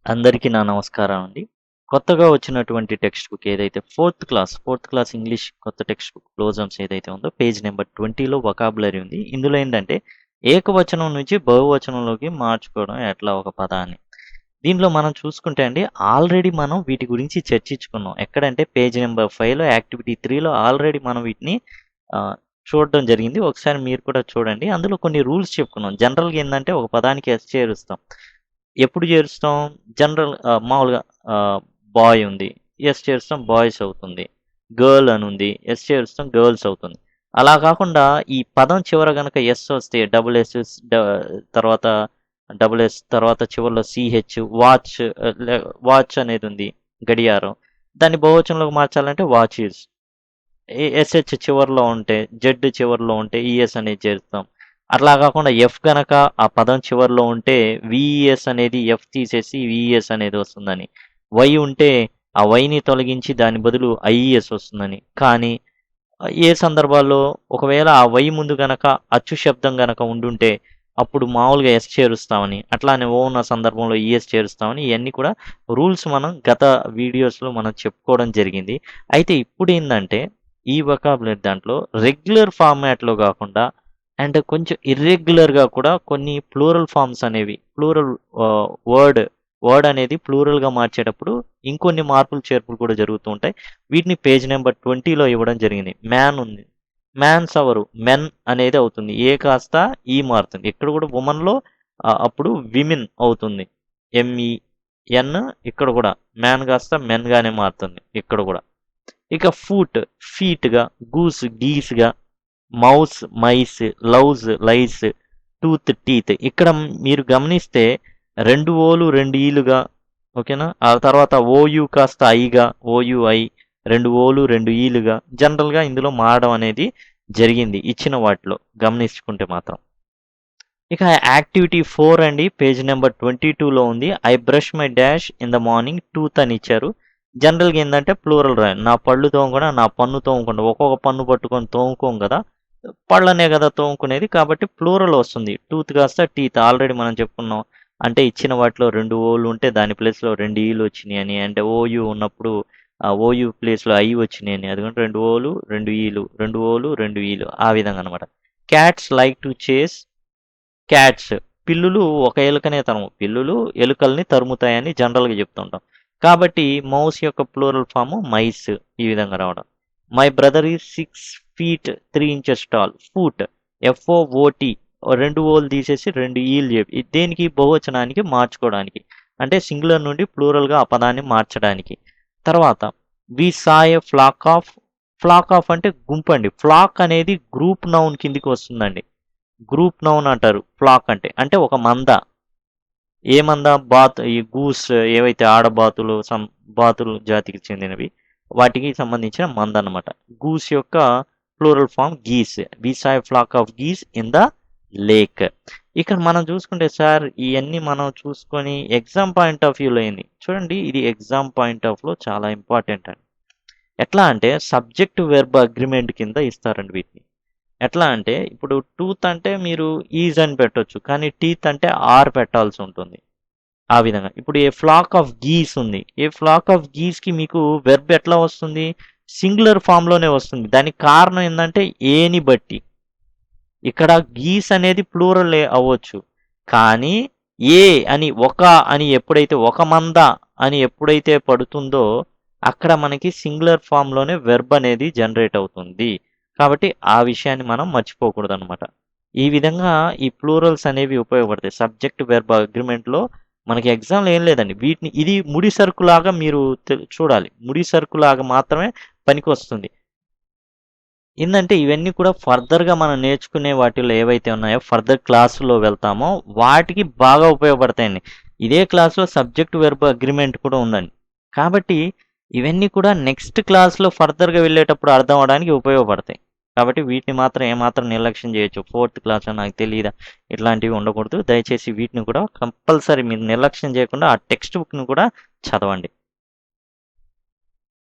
అందరికీ నా నమస్కారం అండి. కొత్తగా వచ్చినటువంటి టెక్స్ట్ బుక్ ఏదైతే ఫోర్త్ క్లాస్ ఇంగ్లీష్ కొత్త టెక్స్ట్ బుక్ క్లోజమ్స్ ఏదైతే ఉందో పేజ్ నెంబర్ 20లో వొకాబులరీ ఉంది. ఇందులో ఏంటంటే ఏకవచనం నుంచి బహువచనంలోకి మార్చుకోవడం ఎట్లా ఒక పదాన్ని. దీనిలో మనం చూసుకుంటే అండి ఆల్రెడీ మనం వీటి గురించి చర్చించుకున్నాం. ఎక్కడంటే పేజ్ నెంబర్ 5లో యాక్టివిటీ 3లో ఆల్రెడీ మనం వీటిని చూడడం జరిగింది. ఒకసారి మీరు కూడా చూడండి. అందులో కొన్ని రూల్స్ చెప్పుకున్నాం. జనరల్‌గా ఏందంటే ఒక పదానికి ఎస్ చేరుస్తాం. ఎప్పుడు చేరుస్తాం? మామూలుగా బాయ్ ఉంది. ఎస్ చేరుస్తాం బాయ్స్ అవుతుంది. గర్ల్ అని ఉంది. ఎస్ చేరుస్తాం గర్ల్స్ అవుతుంది. అలా కాకుండా ఈ పదం చివర గనక ఎస్ వస్తే డబుల్ ఎస్ తర్వాత డబుల్ ఎస్ తర్వాత చివరిలో సీహెచ్ వాచ్ అనేది ఉంది. గడియారం. దాన్ని బహువచనంలోకి మార్చాలంటే వాచెస్. ఎస్హెచ్ చివరిలో ఉంటే జెడ్ చివరిలో ఉంటే ఈఎస్ అనేది చేరుస్తాం. అట్లా కాకుండా ఎఫ్ గనక ఆ పదం చివరిలో ఉంటే విఈఎస్ అనేది ఎఫ్ తీసేసి విఈఎస్ అనేది వస్తుందని. వై ఉంటే ఆ వైని తొలగించి దాని బదులు ఐఈఎస్ వస్తుందని. కానీ ఏ సందర్భాల్లో ఒకవేళ ఆ వై ముందు గనక అచ్చు శబ్దం గనక ఉండుంటే అప్పుడు మామూలుగా ఎస్ చేరుస్తామని. అట్లానే ఓ ఉన్న సందర్భంలో ఈఎస్ చేరుస్తామని. ఇవన్నీ కూడా రూల్స్ మనం గత వీడియోస్లో మనం చెప్పుకోవడం జరిగింది. అయితే ఇప్పుడు ఏంటంటే ఈ వొకాబులరీ దాంట్లో రెగ్యులర్ ఫార్మాట్లో కాకుండా అండ్ కొంచెం ఇర్రెగ్యులర్‌గా కూడా కొన్ని ప్లూరల్ ఫార్మ్స్ అనేవి వర్డ్ అనేది ప్లూరల్‌గా మార్చేటప్పుడు ఇంకొన్ని మార్పులు, చేర్పులు కూడా జరుగుతూ ఉంటాయి. వీటిని పేజ్ నెంబర్ 20లో ఇవ్వడం జరిగింది. మ్యాన్ ఉంది. మ్యాన్స్ అవ్వరు. మెన్ అనేది అవుతుంది. ఏ కాస్త ఈ మారుతుంది. ఇక్కడ కూడా వుమన్‌లో అప్పుడు విమెన్ అవుతుంది. ఎంఈఎన్ ఇక్కడ కూడా మ్యాన్ కాస్త మెన్‌గానే మారుతుంది ఇక్కడ కూడా. ఇక ఫీట్‌గా, గీస్‌గా, మౌస్ మైస్, లవ్స్ లైస్, టీత్. ఇక్కడ మీరు గమనిస్తే 2 ఓలు 2 ఈలుగా ఓకేనా? ఆ తర్వాత ఓయు కాస్త ఐగా ఓయుఐ 2 ఓలు 2 ఈలుగా జనరల్‌గా ఇందులో మారడం అనేది జరిగింది ఇచ్చిన వాటిలో గమనించుకుంటే మాత్రం. ఇక యాక్టివిటీ 4 అండి పేజ్ నెంబర్ 22లో ఉంది. I brush my dash in the morning tooth అని ఇచ్చారు. జనరల్‌గా ఏందంటే ప్లూరల్ రాయాలి. నా పళ్ళు తోమకుండా నా పన్ను తోమకుండా ఒక్కొక్క పన్ను పట్టుకొని తోముకోం కదా! పళ్ళనే కదా తోముకునేది. కాబట్టి ప్లూరల్ వస్తుంది. టూత్ కాస్త టీత్ ఆల్రెడీ మనం చెప్పుకున్నాం. అంటే ఇచ్చిన వాటిలో 2 ఓలు ఉంటే దాని ప్లేస్‌లో 2 ఈలు వచ్చినాయని. అంటే ఓయు ఉన్నప్పుడు ఆ ఓయు ప్లేస్‌లో ఐ వచ్చినాయని. అదిగోండి 2 ఓలు 2 ఈలు 2 ఓలు 2 ఈలు ఆ విధంగా అనమాట. క్యాట్స్ లైక్ టు చేస్ క్యాట్స్. పిల్లులు ఒక ఎలుకనే తరుము. పిల్లులు ఎలుకల్ని తరుముతాయని జనరల్‌గా చెప్తుంటాం. కాబట్టి మౌస్ యొక్క ప్లూరల్ ఫార్మ్ మైస్ ఈ విధంగా రావడం. My brother is 6 feet 3 inches tall. Foot F O O T 2 ఓలు తీసేసి 2 ఈలు చెప్పి దేనికి బహువచనానికి మార్చుకోవడానికి. అంటే సింగులర్ నుండి ప్లూరల్‌గా ఆ పదాన్ని మార్చడానికి. తర్వాత వి సా ఏ ఫ్లాక్ ఆఫ్ అంటే గుంపండి. ఫ్లాక్ అనేది గ్రూప్ నౌన్ కిందికి వస్తుందండి. గ్రూప్ నౌన్ అంటారు ఫ్లాక్ అంటే. అంటే ఒక మంద. ఏ మంద? ఈ గూస్ ఏవైతే ఆడబాతులు బాతులు జాతికి చెందినవి వాటికి సంబంధించిన మంద అన్నమాట. గూస్ యొక్క plural form geese. We saw a flock of geese in the lake. ఇక్కడ మనం చూసుకుంటే సార్ ఇవన్నీ మనం చూసుకొని ఎగ్జామ్ పాయింట్ ఆఫ్ వ్యూలో అయింది. చూడండి ఇది ఎగ్జామ్ పాయింట్ ఆఫ్ లో చాలా ఇంపార్టెంట్ అండి. ఎట్లా అంటే సబ్జెక్ట్ వెర్బ్ అగ్రిమెంట్ కింద ఇస్తారండి వీటిని. ఎట్లా అంటే ఇప్పుడు టూత్ అంటే మీరు ఈజ్ అని పెట్టొచ్చు. కానీ టీత్ అంటే ఆర్ పెట్టాల్సి ఉంటుంది. ఆ విధంగా. ఇప్పుడు ఏ ఫ్లాక్ ఆఫ్ గీస్ ఉంది. ఏ ఫ్లాక్ ఆఫ్ గీస్‌కి మీకు వెర్బ్ ఎట్లా వస్తుంది? సింగులర్ ఫామ్‌లోనే వస్తుంది. దానికి కారణం ఏందంటే ఏని బట్టి. ఇక్కడ గీస్ అనేది ప్లూరల్ అవ్వచ్చు. కానీ ఏ అని అని ఎప్పుడైతే ఒక మంద అని ఎప్పుడైతే పడుతుందో అక్కడ మనకి సింగులర్ ఫామ్‌లోనే వెర్బ్ అనేది జనరేట్ అవుతుంది. కాబట్టి ఆ విషయాన్ని మనం మర్చిపోకూడదనమాట. ఈ విధంగా ఈ ప్లూరల్స్ అనేవి ఉపయోగపడతాయి. సబ్జెక్ట్ వెర్బ్ అగ్రిమెంట్‌లో మనకి ఎగ్జామ్‌లో ఏం లేదండి. వీటిని ఇది ముడి సరుకులాగా మీరు చూడాలి. ముడి సరుకులాగా మాత్రమే పనికొస్తుంది. ఏందంటే ఇవన్నీ కూడా ఫర్దర్‌గా మనం నేర్చుకునే వాటిల్లో ఏవైతే ఉన్నాయో ఫర్దర్ క్లాసులో వెళ్తామో వాటికి బాగా ఉపయోగపడతాయండి. ఇదే క్లాస్‌లో సబ్జెక్ట్ వెర్బ్ అగ్రిమెంట్ కూడా ఉందండి. కాబట్టి ఇవన్నీ కూడా నెక్స్ట్ క్లాస్‌లో ఫర్దర్‌గా వెళ్ళేటప్పుడు అర్థం అవ్వడానికి ఉపయోగపడతాయి. కాబట్టి వీటిని మాత్రం ఏమాత్రం నిర్లక్ష్యం చేయొచ్చు. ఫోర్త్ క్లాసా నాకు తెలీదా ఇట్లాంటివి ఉండకూడదు. దయచేసి వీటిని కూడా కంపల్సరీ మీరు నిర్లక్ష్యం చేయకుండా ఆ టెక్స్ట్ బుక్‌ని కూడా చదవండి.